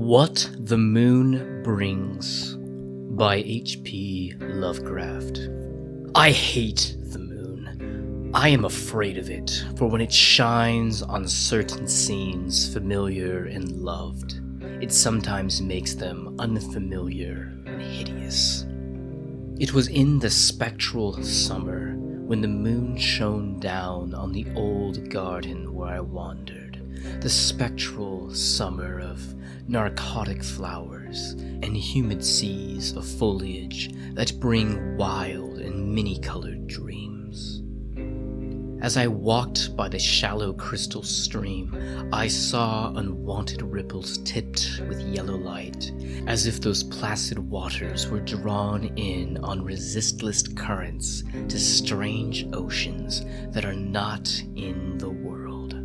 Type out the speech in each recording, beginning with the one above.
What the Moon Brings by H.P. Lovecraft. I hate the moon. I am afraid of it, for when it shines on certain scenes familiar and loved, it sometimes makes them unfamiliar and hideous. It was in the spectral summer when the moon shone down on the old garden where I wandered, the spectral summer of narcotic flowers and humid seas of foliage that bring wild and many-colored dreams. As I walked by the shallow crystal stream, I saw unwanted ripples tipped with yellow light, as if those placid waters were drawn in on resistless currents to strange oceans that are not in the world.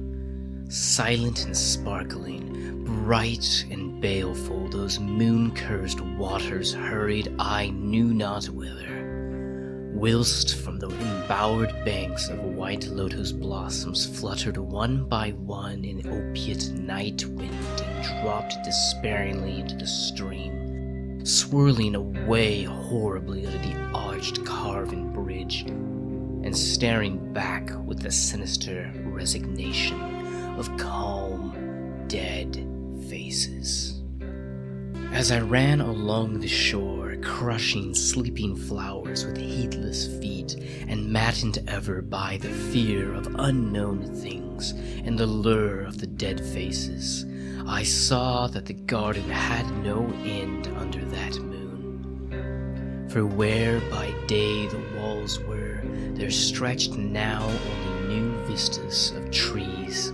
Silent and sparkling, bright and baleful, those moon-cursed waters hurried I knew not whither, whilst from the embowered banks of white lotus blossoms fluttered one by one an opiate night wind and dropped despairingly into the stream, swirling away horribly under the arched carven bridge, and staring back with the sinister resignation of calm, dead faces. As I ran along the shore, crushing sleeping flowers with heedless feet, and maddened ever by the fear of unknown things and the lure of the dead faces, I saw that the garden had no end under that moon. For where by day the walls were, there stretched now only new vistas of trees,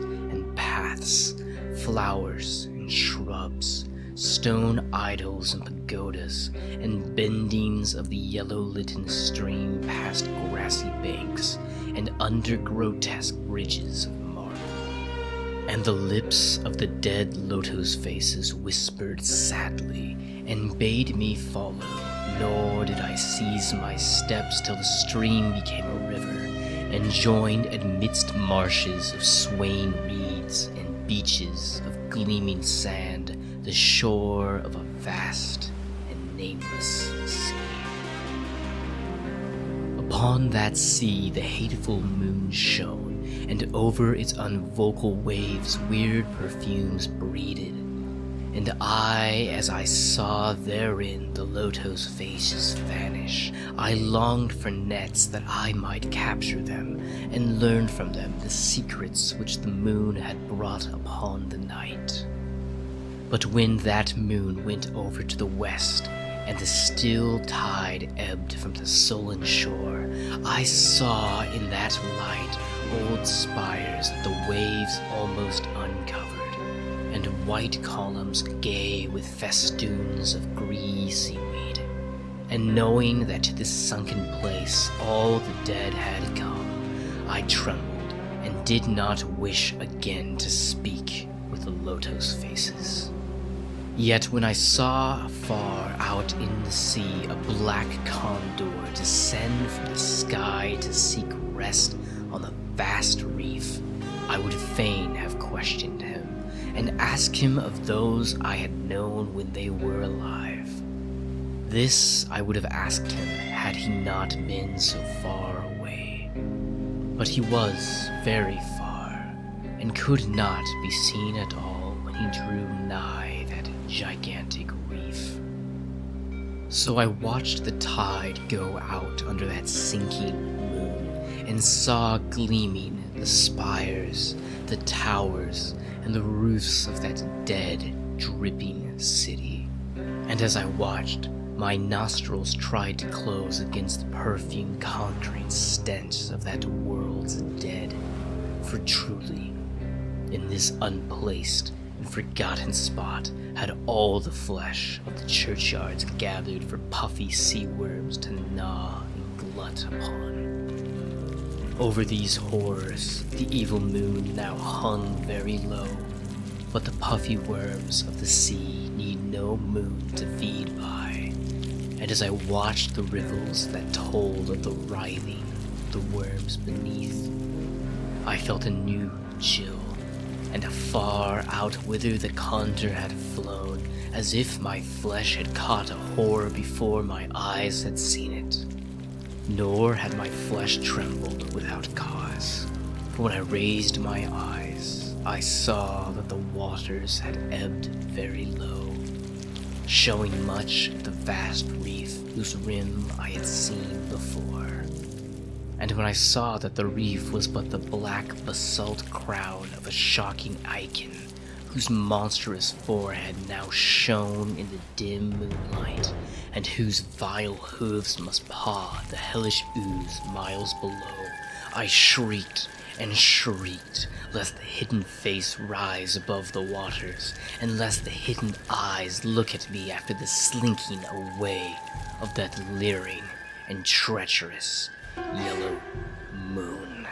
paths, flowers and shrubs, stone idols and pagodas, and bendings of the yellow-litten stream past grassy banks and under grotesque bridges of marble. And the lips of the dead lotus faces whispered sadly and bade me follow, nor did I cease my steps till the stream became a river and joined amidst marshes of swaying reeds and beaches of gleaming sand the shore of a vast and nameless sea. Upon that sea the hateful moon shone, and over its unvocal waves weird perfumes breathed. And I, as I saw therein the lotus faces vanish, I longed for nets that I might capture them, and learn from them the secrets which the moon had brought upon the night. But when that moon went over to the west, and the still tide ebbed from the sullen shore, I saw in that light old spires that the waves almost uncovered, and white columns gay with festoons of green seaweed. And knowing that to this sunken place all the dead had come, I trembled and did not wish again to speak with the lotus faces. Yet when I saw far out in the sea a black condor descend from the sky to seek rest on the vast reef, I would fain have questioned him and ask him of those I had known when they were alive. This I would have asked him had he not been so far away. But he was very far, and could not be seen at all when he drew nigh that gigantic reef. So I watched the tide go out under that sinking moon, and saw gleaming the spires, the towers, and the roofs of that dead, dripping city. And as I watched, my nostrils tried to close against the perfume conjuring stench of that world's dead. For truly, in this unplaced and forgotten spot had all the flesh of the churchyards gathered for puffy sea worms to gnaw and glut upon. Over these horrors, the evil moon now hung very low, but the puffy worms of the sea need no moon to feed by. And as I watched the ripples that told of the writhing of the worms beneath, I felt a new chill, and afar out whither the conjure had flown, as if my flesh had caught a horror before my eyes had seen it. Nor had my flesh trembled without cause, for when I raised my eyes, I saw that the waters had ebbed very low, showing much of the vast reef whose rim I had seen before. And when I saw that the reef was but the black basalt crown of a shocking Icon, whose monstrous forehead now shone in the dim moonlight, and whose vile hooves must paw the hellish ooze miles below, I shrieked and shrieked, lest the hidden face rise above the waters, and lest the hidden eyes look at me after the slinking away of that leering and treacherous yellow moon.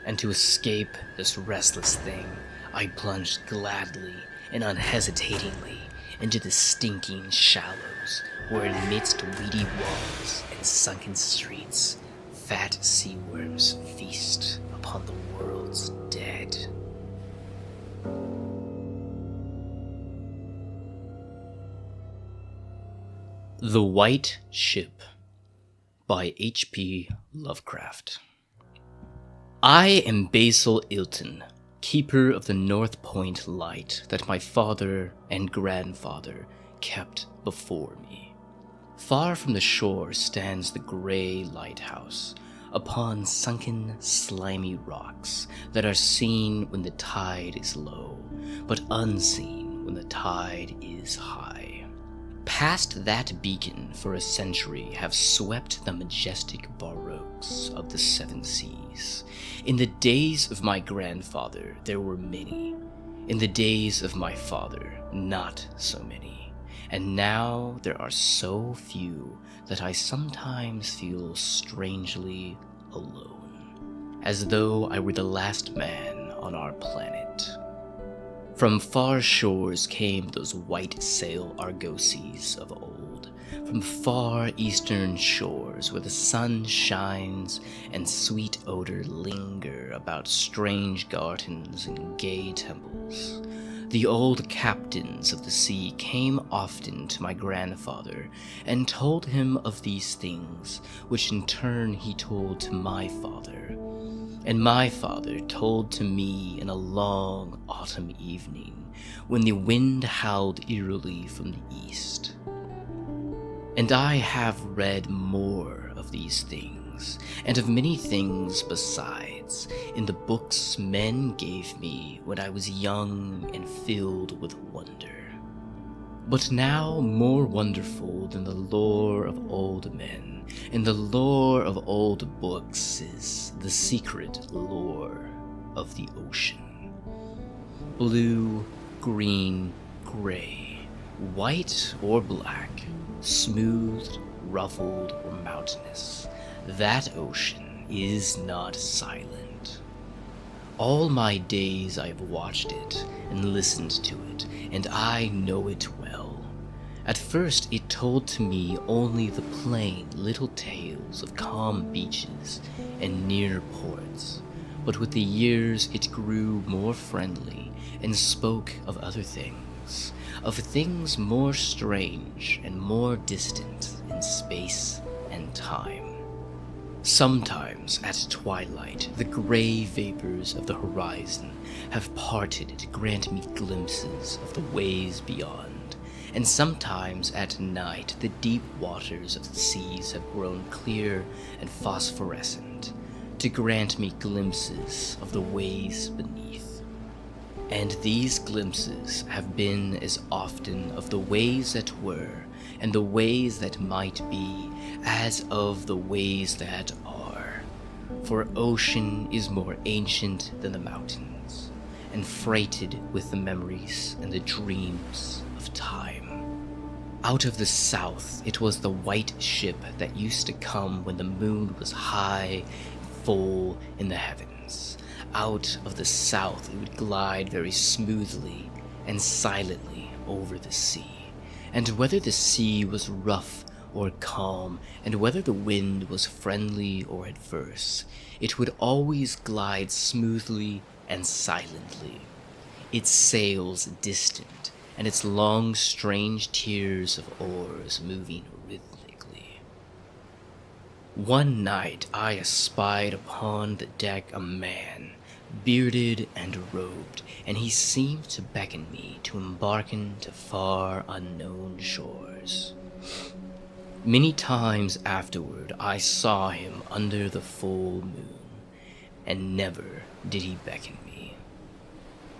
And to escape this restless thing, I plunged gladly and unhesitatingly into the stinking shallows, where amidst weedy walls and sunken streets, fat sea worms feast upon the world's dead. The White Ship by H.P. Lovecraft. I am Basil Ilton, keeper of the North Point light that my father and grandfather kept before me. Far from the shore stands the gray lighthouse, upon sunken, slimy rocks that are seen when the tide is low, but unseen when the tide is high. Past that beacon for a century have swept the majestic baroques of the seven seas. In the days of my grandfather there were many. In the days of my father, not so many. And now there are so few that I sometimes feel strangely alone, as though I were the last man on our planet. From far shores came those white-sail argosies of old, from far eastern shores where the sun shines and sweet odor linger about strange gardens and gay temples. The old captains of the sea came often to my grandfather and told him of these things, which in turn he told to my father. And my father told to me in a long autumn evening, when the wind howled eerily from the east. And I have read more of these things, and of many things besides, in the books men gave me when I was young and filled with wonder. But now more wonderful than the lore of old men, and the lore of old books, is the secret lore of the ocean. Blue, green, gray, white or black, smoothed, ruffled, or mountainous, that ocean is not silent. All my days I have watched it and listened to it, and I know it well. At first it told to me only the plain little tales of calm beaches and near ports, but with the years it grew more friendly and spoke of other things, of things more strange and more distant in space and time. Sometimes at twilight the gray vapors of the horizon have parted to grant me glimpses of the ways beyond, and sometimes at night the deep waters of the seas have grown clear and phosphorescent to grant me glimpses of the ways beneath. And these glimpses have been as often of the ways that were and the ways that might be as of the ways that are. For ocean is more ancient than the mountains, and freighted with the memories and the dreams of time. Out of the south it was the white ship that used to come when the moon was high and full in the heavens. Out of the south it would glide very smoothly and silently over the sea. And whether the sea was rough or calm, and whether the wind was friendly or adverse, it would always glide smoothly and silently, its sails distant and its long, strange tiers of oars moving rhythmically. One night I espied upon the deck a man, bearded and robed, and he seemed to beckon me to embark into far unknown shores. Many times afterward I saw him under the full moon, and never did he beckon me.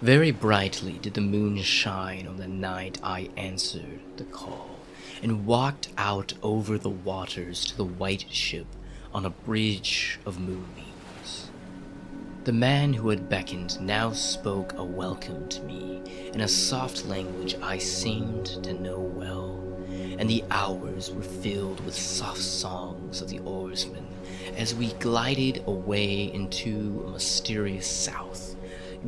Very brightly did the moon shine on the night I answered the call, and walked out over the waters to the white ship on a bridge of moonbeams. The man who had beckoned now spoke a welcome to me in a soft language I seemed to know well, and the hours were filled with soft songs of the oarsmen as we glided away into a mysterious south,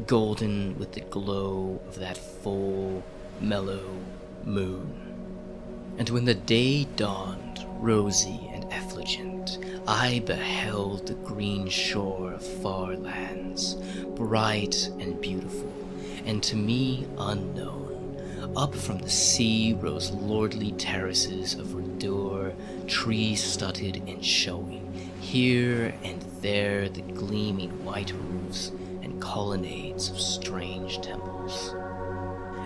golden with the glow of that full, mellow moon. And when the day dawned, rosy and effulgent, I beheld the green shore of far lands, bright and beautiful, and to me unknown. Up from the sea rose lordly terraces of verdure, tree-studded and showing, here and there the gleaming white roofs and colonnades of strange temples.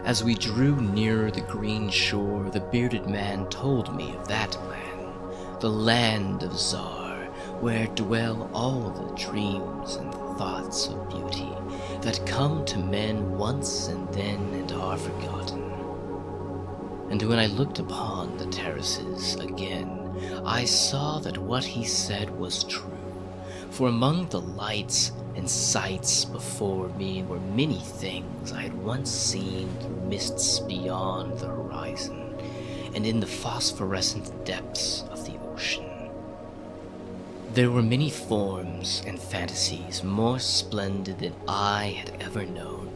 As we drew nearer the green shore, the bearded man told me of that land, the land of Zar, where dwell all the dreams and thoughts of beauty that come to men once and then and are forgotten. And when I looked upon the terraces again, I saw that what he said was true, for among the lights and sights before me were many things I had once seen through mists beyond the horizon, and in the phosphorescent depths of the ocean. There were many forms and fantasies more splendid than I had ever known,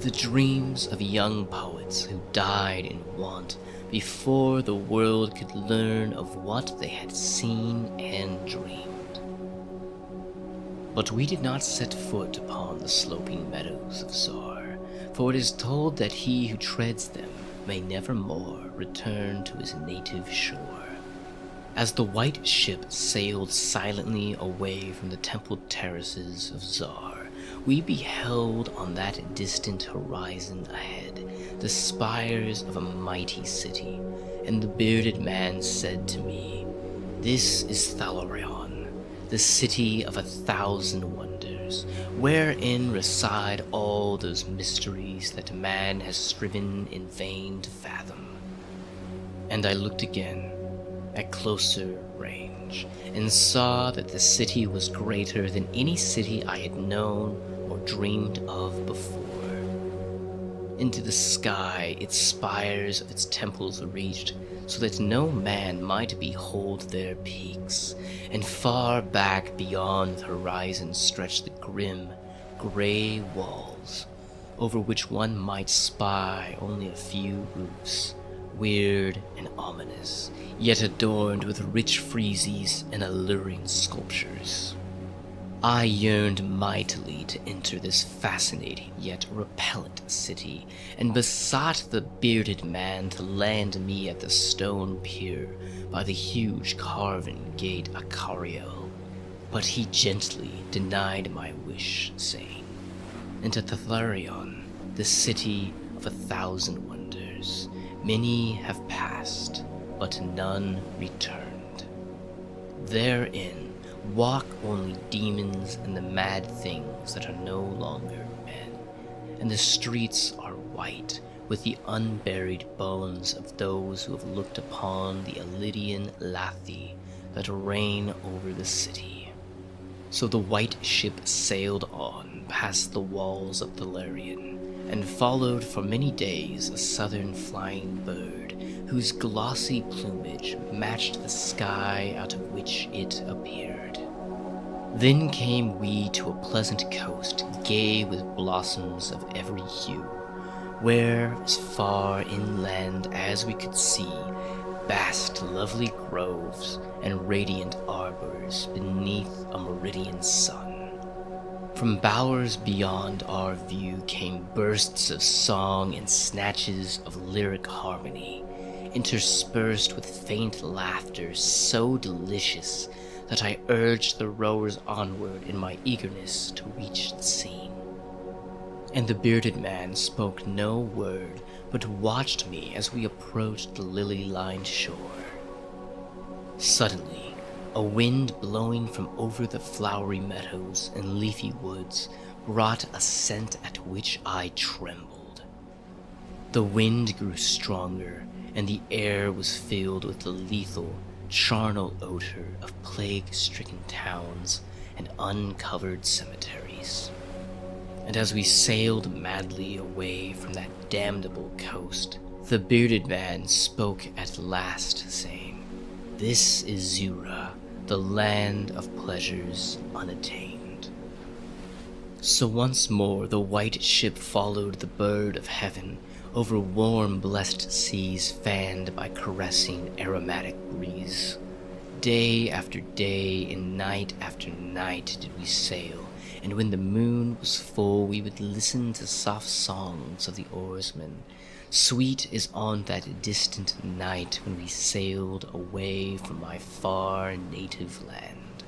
the dreams of young poets who died in want before the world could learn of what they had seen and dreamed. But we did not set foot upon the sloping meadows of Zar, for it is told that he who treads them may never more return to his native shore. As the white ship sailed silently away from the templed terraces of Zar, we beheld on that distant horizon ahead the spires of a mighty city, and the bearded man said to me, "This is Thalarion, the city of 1,000 wonders, wherein reside all those mysteries that man has striven in vain to fathom." And I looked again, at closer range, and saw that the city was greater than any city I had known or dreamed of before. Into the sky its spires of its temples reached, so that no man might behold their peaks, and far back beyond the horizon stretched the grim, gray walls, over which one might spy only a few roofs, weird and ominous, yet adorned with rich friezes and alluring sculptures. I yearned mightily to enter this fascinating yet repellent city, and besought the bearded man to land me at the stone pier by the huge carven gate Acariel. But he gently denied my wish, saying, "Into Thalarion, the city of 1,000 wonders, many have passed, but none returned. Therein walk only demons and the mad things that are no longer men, and the streets are white with the unburied bones of those who have looked upon the Elydian Lathi that reign over the city." So the white ship sailed on past the walls of Thalarion, and followed for many days a southern flying bird, whose glossy plumage matched the sky out of which it appeared. Then came we to a pleasant coast, gay with blossoms of every hue, where, as far inland as we could see, basked lovely groves and radiant arbors beneath a meridian sun. From bowers beyond our view came bursts of song and snatches of lyric harmony, interspersed with faint laughter so delicious that I urged the rowers onward in my eagerness to reach the scene. And the bearded man spoke no word, but watched me as we approached the lily-lined shore. Suddenly, a wind blowing from over the flowery meadows and leafy woods brought a scent at which I trembled. The wind grew stronger, and the air was filled with the lethal, charnel odor of plague-stricken towns and uncovered cemeteries. And as we sailed madly away from that damnable coast, the bearded man spoke at last, saying, "This is Zura, the land of pleasures unattained." So once more the white ship followed the bird of heaven over warm, blessed seas fanned by caressing aromatic breeze. Day after day and night after night did we sail, and when the moon was full we would listen to soft songs of the oarsmen. Sweet as on that distant night when we sailed away from my far native land.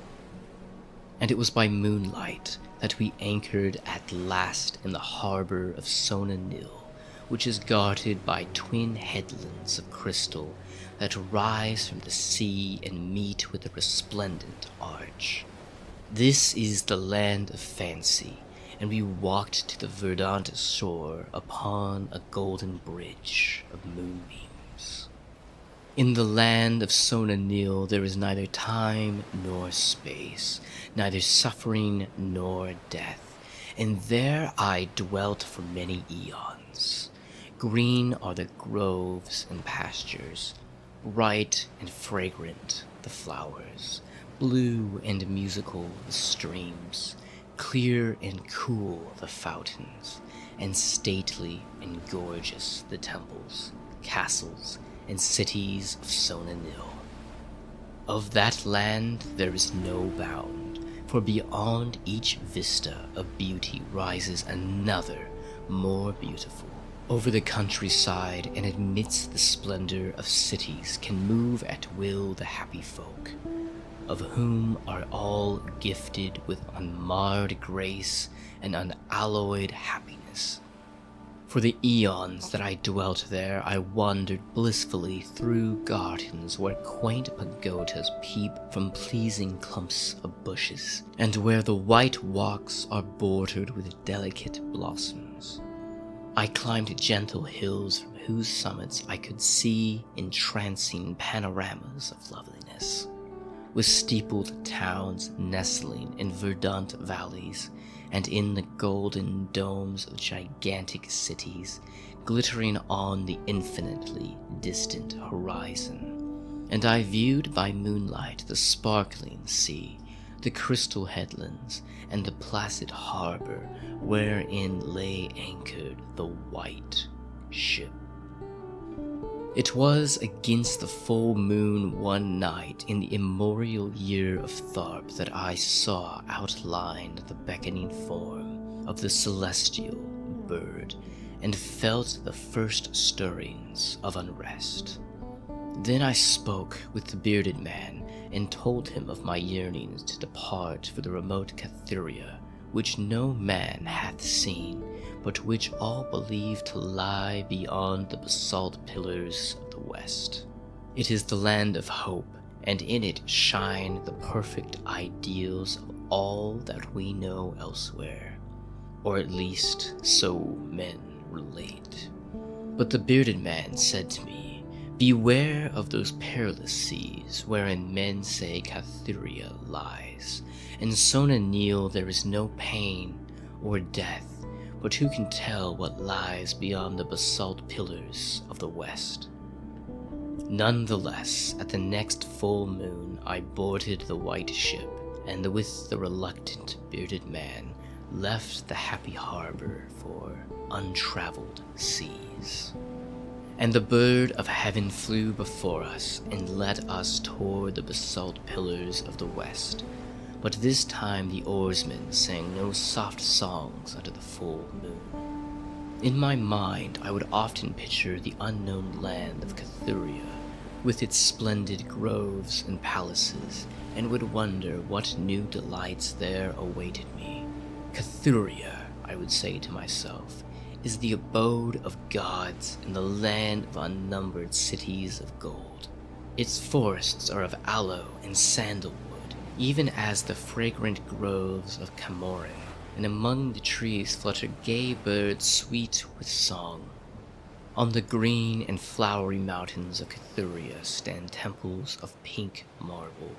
And it was by moonlight that we anchored at last in the harbor of Sona Nil, which is guarded by twin headlands of crystal that rise from the sea and meet with a resplendent arch. This is the land of fancy, and we walked to the verdant shore upon a golden bridge of moonbeams. In the land of Sona Nil there is neither time nor space, neither suffering nor death, and there I dwelt for many eons. Green are the groves and pastures, bright and fragrant the flowers, blue and musical the streams, clear and cool the fountains, and stately and gorgeous the temples, castles, and cities of Sona Nil. Of that land there is no bound, for beyond each vista of beauty rises another, more beautiful. Over the countryside and amidst the splendor of cities can move at will the happy folk, of whom are all gifted with unmarred grace and unalloyed happiness. For the eons that I dwelt there, I wandered blissfully through gardens where quaint pagodas peep from pleasing clumps of bushes, and where the white walks are bordered with delicate blossoms. I climbed gentle hills from whose summits I could see entrancing panoramas of loveliness, with steepled towns nestling in verdant valleys, and in the golden domes of gigantic cities glittering on the infinitely distant horizon. And I viewed by moonlight the sparkling sea, the crystal headlands, and the placid harbor wherein lay anchored the white ship. It was against the full moon one night in the immemorial year of Tharp that I saw outlined the beckoning form of the celestial bird, and felt the first stirrings of unrest. Then I spoke with the bearded man, and told him of my yearnings to depart for the remote Cathuria, which no man hath seen, but which all believe to lie beyond the basalt pillars of the west. It is the land of hope, and in it shine the perfect ideals of all that we know elsewhere, or at least so men relate. But the bearded man said to me, "Beware of those perilous seas wherein men say Cathuria lies. In Sona Nil there is no pain or death, but who can tell what lies beyond the basalt pillars of the west?" Nonetheless, at the next full moon I boarded the white ship, and with the reluctant bearded man left the happy harbor for untraveled seas. And the bird of heaven flew before us and led us toward the basalt pillars of the west, but this time the oarsmen sang no soft songs under the full moon. In my mind, I would often picture the unknown land of Cathuria, with its splendid groves and palaces, and would wonder what new delights there awaited me. Cathuria, I would say to myself, is the abode of gods and the land of unnumbered cities of gold. Its forests are of aloe and sandalwood, even as the fragrant groves of Camorin, and among the trees flutter gay birds sweet with song. On the green and flowery mountains of Cathuria stand temples of pink marble,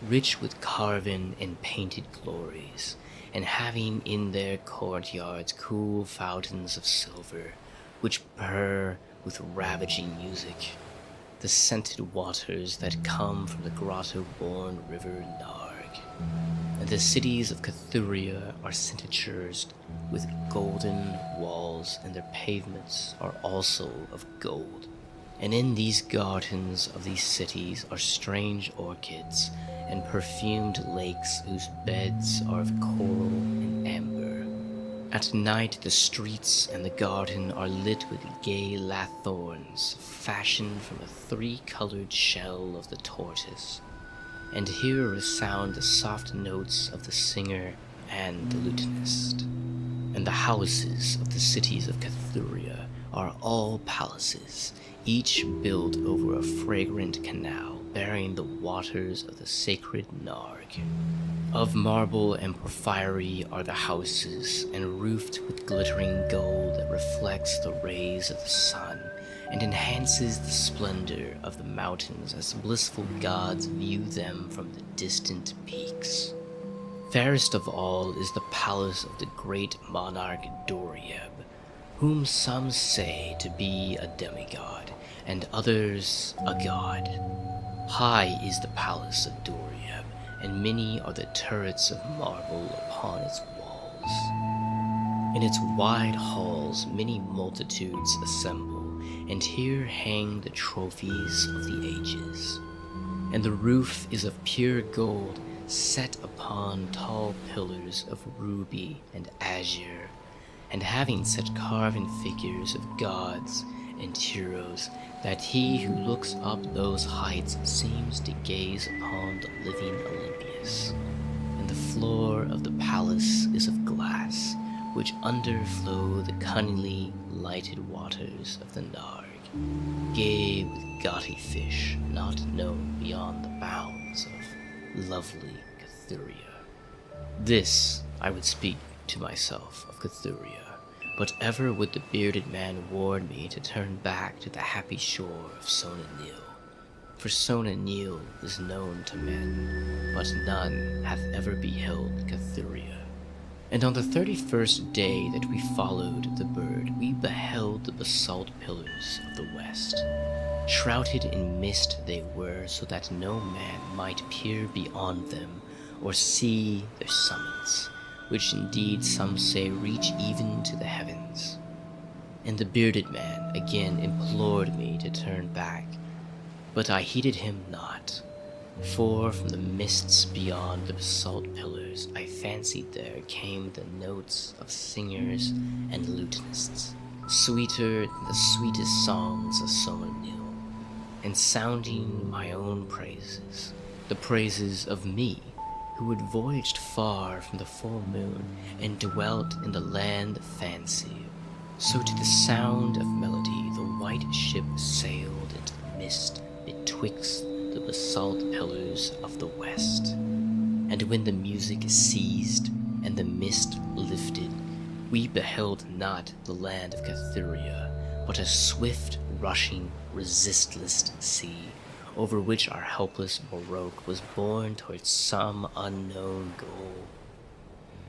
rich with carven and painted glories, and having in their courtyards cool fountains of silver, which purr with ravaging music, the scented waters that come from the grotto-born river Narg. And the cities of Cathuria are cinctured with golden walls, and their pavements are also of gold. And in these gardens of these cities are strange orchids and perfumed lakes whose beds are of coral and amber. At night the streets and the garden are lit with gay lathorns fashioned from a three-colored shell of the tortoise, and here resound the soft notes of the singer and the lutenist. And the houses of the cities of Cathuria are all palaces, each built over a fragrant canal bearing the waters of the sacred Narg. Of marble and porphyry are the houses, and roofed with glittering gold that reflects the rays of the sun, and enhances the splendor of the mountains as blissful gods view them from the distant peaks. Fairest of all is the palace of the great monarch Dorieb, whom some say to be a demigod, and others a god. High is the palace of Dorieb, and many are the turrets of marble upon its walls. In its wide halls many multitudes assemble, and here hang the trophies of the ages. And the roof is of pure gold, set upon tall pillars of ruby and azure, and having such carven figures of gods and heroes that he who looks up those heights seems to gaze upon the living Olympius. And the floor of the palace is of glass, which underflow the cunningly lighted waters of the Narg, gay with gaudy fish not known beyond the bounds of lovely Cathuria. This I would speak to myself of Cathuria, but ever would the bearded man warn me to turn back to the happy shore of Sona Nyl. For Sona Nyl is known to men, but none hath ever beheld Cathuria. And on the 31st day that we followed the bird, we beheld the basalt pillars of the west. Shrouded in mist they were, so that no man might peer beyond them or see their summits, which indeed some say reach even to the heavens. And the bearded man again implored me to turn back, but I heeded him not, for from the mists beyond the basalt pillars I fancied there came the notes of singers and lutenists, sweeter than the sweetest songs of Sona Nyl, and sounding my own praises, the praises of me, who had voyaged far from the full moon and dwelt in the land of fancy. So to the sound of melody the white ship sailed into the mist betwixt the basalt pillars of the west. And when the music ceased and the mist lifted, we beheld not the land of Cathuria, but a swift rushing, resistless sea, over which our helpless baroque was borne towards some unknown goal.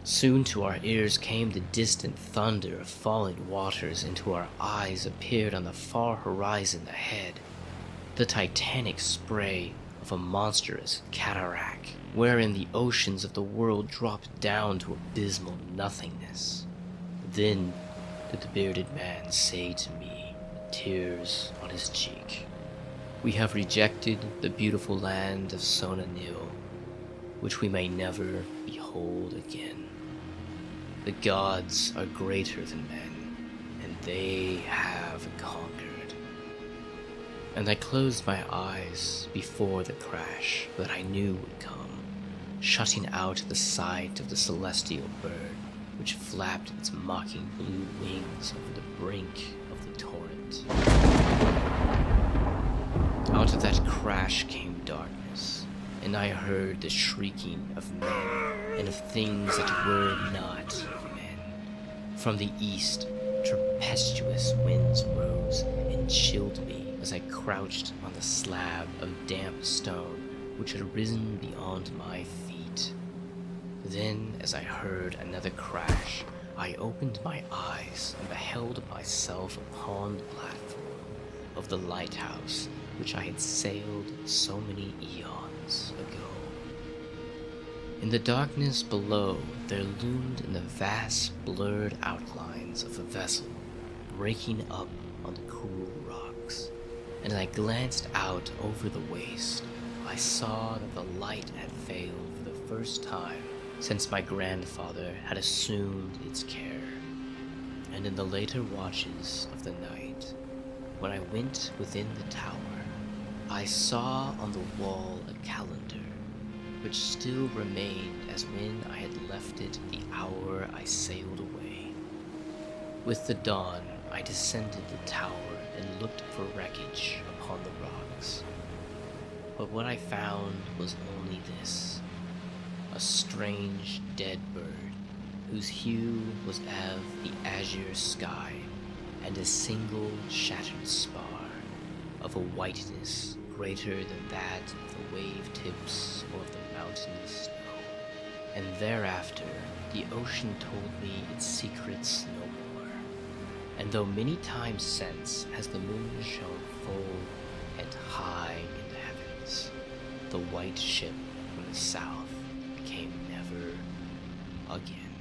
Soon to our ears came the distant thunder of falling waters, and to our eyes appeared on the far horizon ahead the titanic spray of a monstrous cataract, wherein the oceans of the world dropped down to abysmal nothingness. Then did the bearded man say to me, with tears on his cheek, "We have rejected the beautiful land of Sona Nyl. which we may never behold again. The gods are greater than men, and they have conquered. And I closed my eyes before the crash that I knew would come, shutting out the sight of the celestial bird which flapped its mocking blue wings over the brink of the torrent. Out of that crash came darkness, and I heard the shrieking of men and of things that were not men. From the east, tempestuous winds rose and chilled me as I crouched on the slab of damp stone which had risen beyond my feet. Then, as I heard another crash, I opened my eyes and beheld myself upon the platform of the lighthouse which I had sailed so many eons ago. In the darkness below, there loomed in the vast blurred outlines of a vessel breaking up on the cool rocks, and as I glanced out over the waste, I saw that the light had failed for the first time since my grandfather had assumed its care. And in the later watches of the night, when I went within the tower, I saw on the wall a calendar, which still remained as when I had left it the hour I sailed away. With the dawn, I descended the tower and looked for wreckage upon the rocks. But what I found was only this: a strange dead bird, whose hue was of the azure sky, and a single shattered spar, of a whiteness greater than that of the wave tips or of the mountainous snow. And thereafter the ocean told me its secrets no more. And though many times since has the moon shone full and high in the heavens, the white ship from the south came never again.